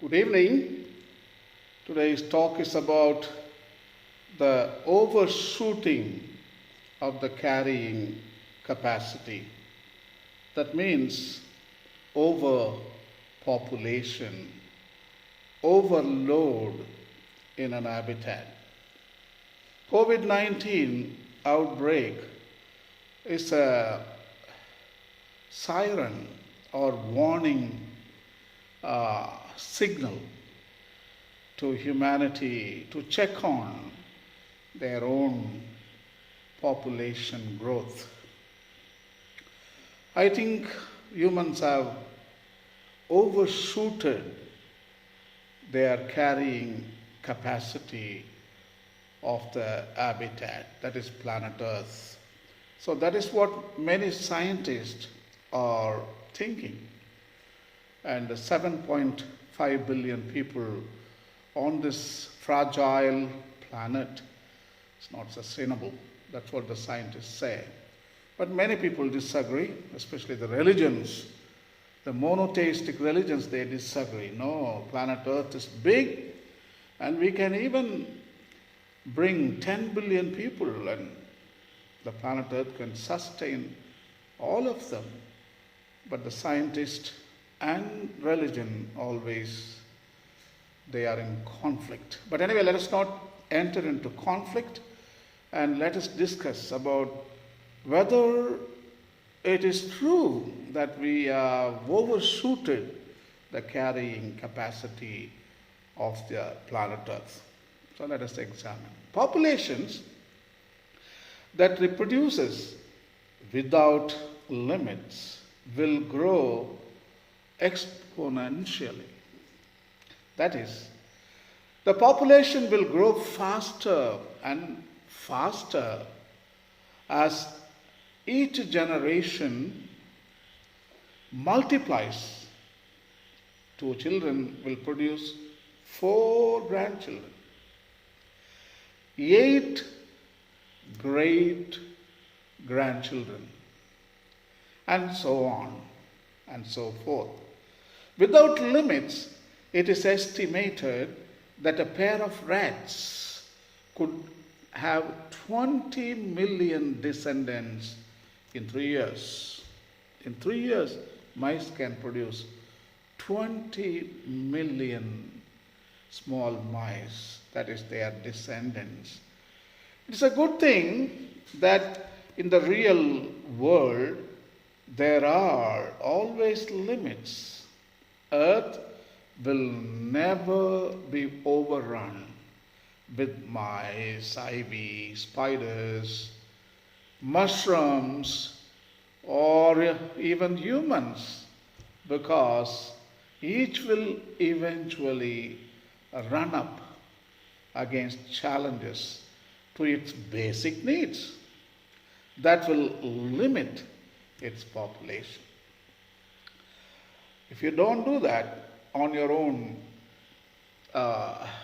Good evening. Today's talk is about the overshooting of the carrying capacity. That means overpopulation, overload in an habitat. COVID-19 outbreak is a siren or warning signal to humanity to check on their own population growth. I think humans have overshooted their carrying capacity of the habitat, that is planet Earth. So that is what many scientists are thinking. And 7.5 billion people on this fragile planet is not sustainable. That's what the scientists say. But many people disagree, especially the religions. The monotheistic religions, they disagree. No, planet Earth is big, and we can even bring 10 billion people, and the planet Earth can sustain all of them. But the scientist and religion always, they are in conflict. But anyway, let us not enter into conflict, and let us discuss about whether it is true that we have overshooted the carrying capacity of the planet Earth. So let us examine. Populations that reproduces without limits will grow exponentially. That is, the population will grow faster and faster as each generation multiplies. 2 children will produce 4 grandchildren, 8 great grandchildren, and so on and so forth. Without limits, it is estimated that a pair of rats could have 20 million descendants in 3 years. In 3 years, mice can produce 20 million small mice. That is their descendants. It's a good thing that in the real world, there are always limits. Earth will never be overrun with mice, ivy, spiders, mushrooms, or even humans, because each will eventually run up against challenges to its basic needs that will limit its population. If you don't do that on your own,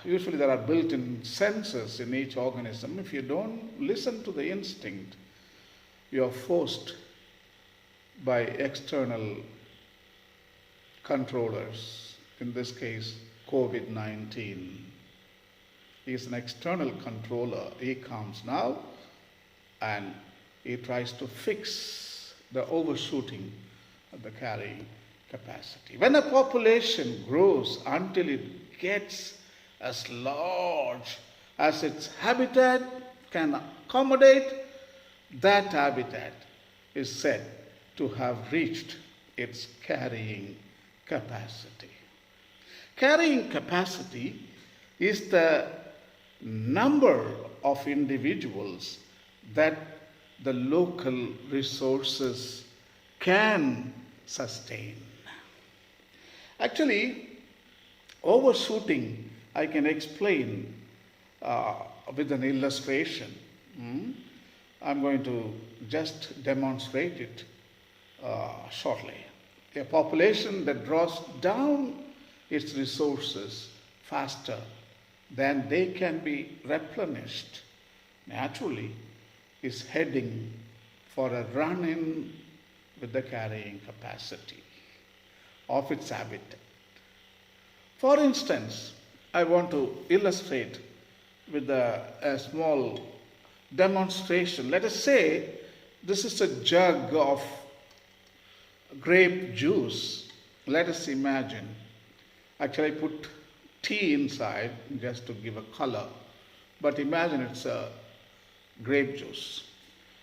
usually there are built-in sensors in each organism. If you don't listen to the instinct, you are forced by external controllers. In this case, COVID-19. He is an external controller. He comes now and he tries to fix the overshooting of the carrying capacity. When a population grows until it gets as large as its habitat can accommodate, that habitat is said to have reached its carrying capacity. Carrying capacity is the number of individuals that the local resources can sustain. Actually, overshooting I can explain with an illustration. I'm going to just demonstrate it shortly. A population that draws down its resources faster than they can be replenished naturally is heading for a run-in with the carrying capacity of its habitat. For instance, I want to illustrate with a small demonstration. Let us say this is a jug of grape juice. Let us imagine. Actually, I put tea inside just to give a color. But imagine it's a grape juice.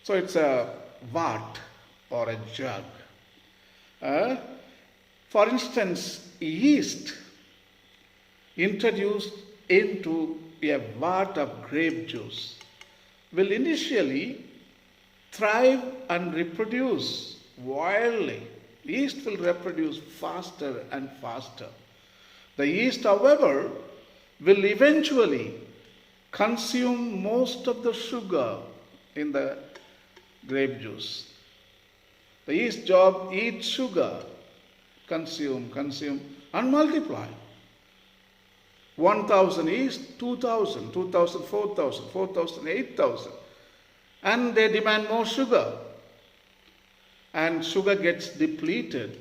So it's a vat or a jug. Uh, for instance, yeast introduced into a vat of grape juice will initially thrive and reproduce wildly. Yeast will reproduce faster and faster. The yeast, however, will eventually consume most of the sugar in the grape juice. The yeast job eats sugar, consume, and multiply. 1,000 yeast, 2,000, 2,000, 4,000, 4,000, 8,000. And they demand more sugar. And sugar gets depleted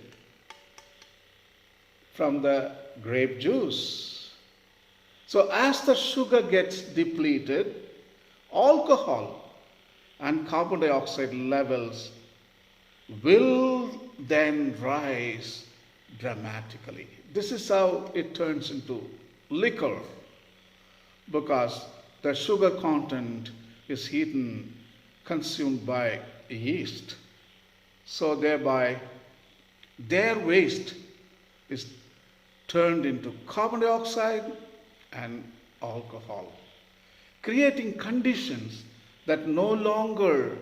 from the grape juice. So as the sugar gets depleted, alcohol and carbon dioxide levels will then rise dramatically. This is how it turns into liquor, because the sugar content is eaten, consumed by yeast. So thereby their waste is turned into carbon dioxide and alcohol, creating conditions that no longer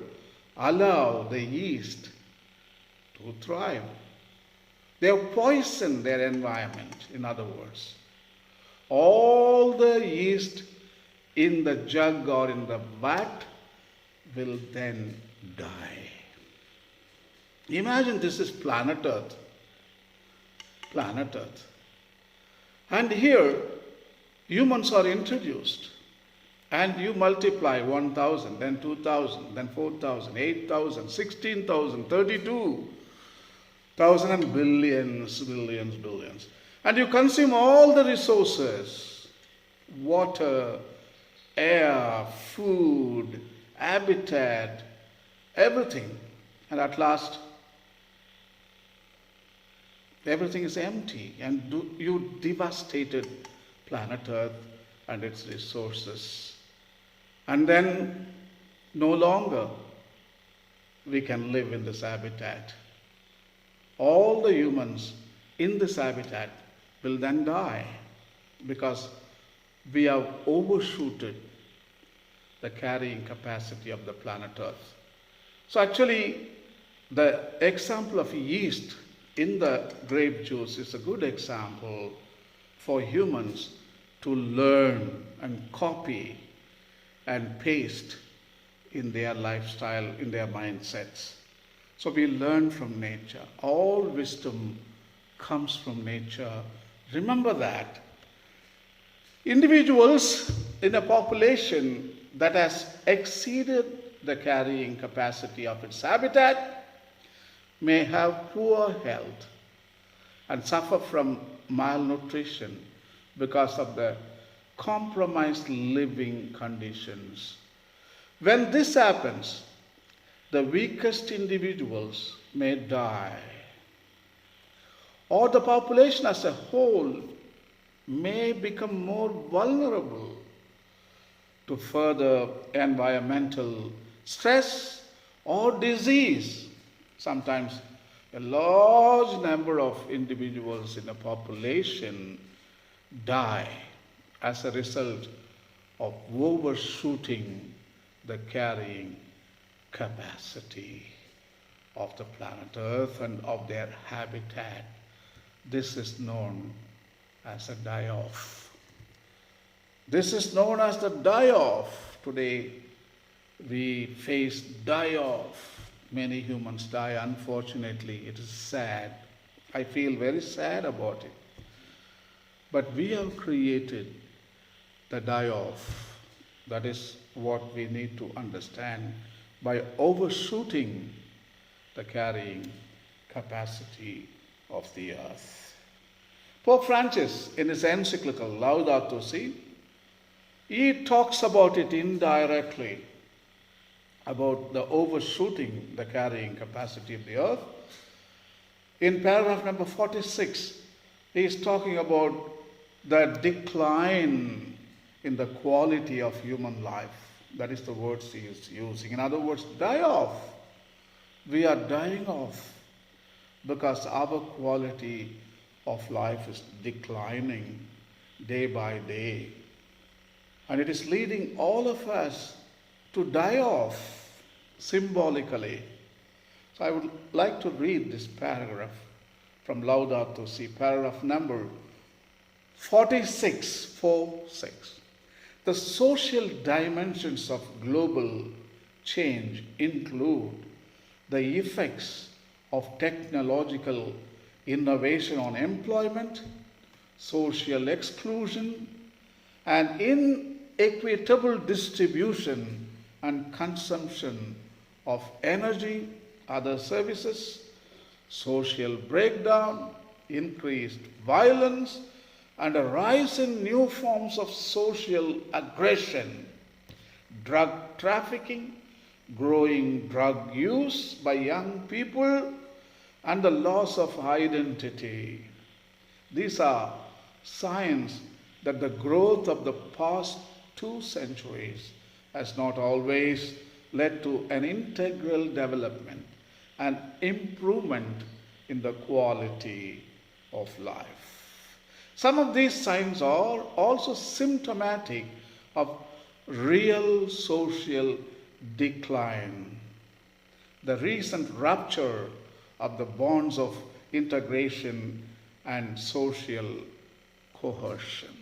allow the yeast to thrive. They have poisoned their environment, in other words. All the yeast in the jug or in the vat will then die. Imagine this is planet Earth. Planet Earth. And here, humans are introduced. And you multiply 1,000, then 2,000, then 4,000, 8,000, 16,000, 32,000, and billions. And you consume all the resources, water, air, food, habitat, everything. And at last, everything is empty, and you devastated planet Earth and its resources. And then no longer we can live in this habitat. All the humans in this habitat will then die because we have overshooted the carrying capacity of the planet Earth. So actually, the example of yeast in the grape juice is a good example for humans to learn and copy and paste in their lifestyle, in their mindsets. So we learn from nature. All wisdom comes from nature. Remember that. Individuals in a population that has exceeded the carrying capacity of its habitat may have poor health and suffer from malnutrition because of the compromised living conditions. When this happens, the weakest individuals may die, or the population as a whole may become more vulnerable to further environmental stress or disease. Sometimes a large number of individuals in a population die as a result of overshooting the carrying capacity of the planet Earth and of their habitat. This is known as a die-off. This is known as the die-off. Today we face die-off. Many humans die, unfortunately. It is sad. I feel very sad about it. But we have created the die-off. That is what we need to understand by overshooting the carrying capacity of the earth. Pope Francis, in his encyclical Laudato Si, he talks about it indirectly, about the overshooting the carrying capacity of the earth. In paragraph number 46, he is talking about the decline in the quality of human life. That is the words he is using. In other words, die off. We are dying off because our quality of life is declining day by day. And it is leading all of us to die off symbolically. So I would like to read this paragraph from Laudato Si, paragraph number 46. The social dimensions of global change include the effects of technological innovation on employment, social exclusion, and inequitable distribution and consumption of energy, other services, social breakdown, increased violence, and a rise in new forms of social aggression, drug trafficking, growing drug use by young people, and the loss of identity. These are signs that the growth of the past 2 centuries has not always led to an integral development and improvement in the quality of life. Some of these signs are also symptomatic of real social decline. The recent rupture of the bonds of integration and social cohesion.